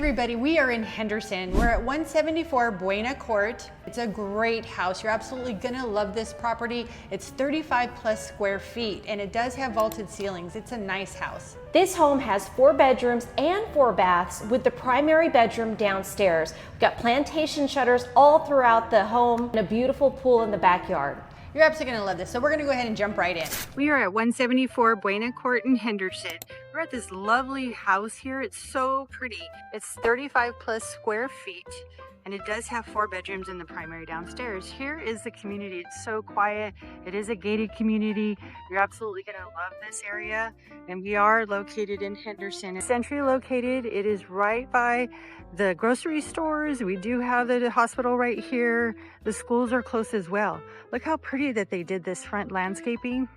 everybody, we are in Henderson. We're at 174 Buena Court. It's a great house. You're absolutely gonna love this property. It's 35 plus square feet and it does have vaulted ceilings. It's a nice house. This home has 4 bedrooms and 4 baths with the primary bedroom downstairs. We've got plantation shutters all throughout the home and a beautiful pool in the backyard. You're absolutely gonna love this. So we're gonna go ahead and jump right in. We are at 174 Buena Court in Henderson. We're at this lovely house here. It's so pretty. It's 35 plus square feet and it does have 4 bedrooms in the primary downstairs. Here is the community. It's so quiet. It is a gated community. You're absolutely gonna love this area. And we are located in Henderson. It's centrally located. It is right by the grocery stores. We do have the hospital right here. The schools are close as well. Look how pretty that they did this front landscaping.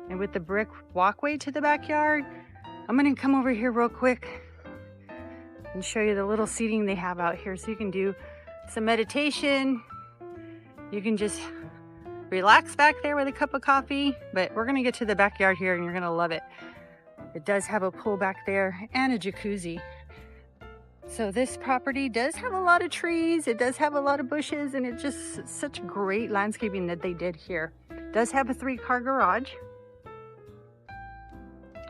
And with the brick walkway to the backyard. I'm gonna come over here real quick and show you the little seating they have out here. So you can do some meditation. You can just relax back there with a cup of coffee. But we're gonna get to the backyard here and you're gonna love it. It does have a pool back there and a jacuzzi. So this property does have a lot of trees, it does have a lot of bushes, and it's just such great landscaping that they did here. It does have a 3-car garage.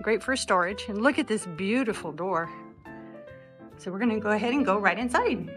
Great for storage. And look at this beautiful door. So we're gonna go ahead and go right inside.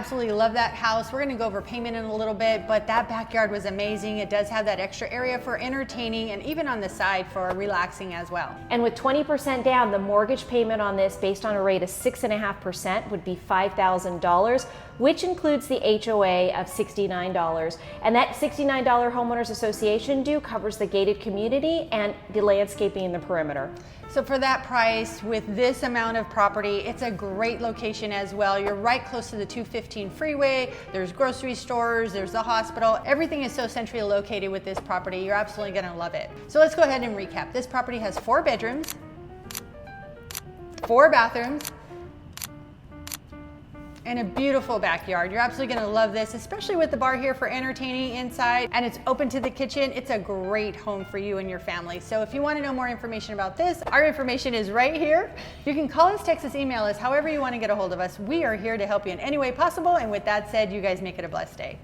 absolutely love that house. We're gonna go over payment in a little bit, but that backyard was amazing. It does have that extra area for entertaining and even on the side for relaxing as well. And with 20% down, the mortgage payment on this based on a rate of 6.5% would be $5,000, which includes the HOA of $69. And that $69 homeowners association due covers the gated community and the landscaping in the perimeter. So for that price, with this amount of property, it's a great location as well. You're right close to the 215 freeway. There's grocery stores, there's the hospital. Everything is so centrally located with this property. You're absolutely gonna love it. So let's go ahead and recap. This property has 4 bedrooms, 4 bathrooms, and a beautiful backyard. You're absolutely gonna love this, especially with the bar here for entertaining inside, and it's open to the kitchen. It's a great home for you and your family. So if you wanna know more information about this, our information is right here. You can call us, text us, email us, however you wanna get a hold of us. We are here to help you in any way possible. And with that said, you guys make it a blessed day.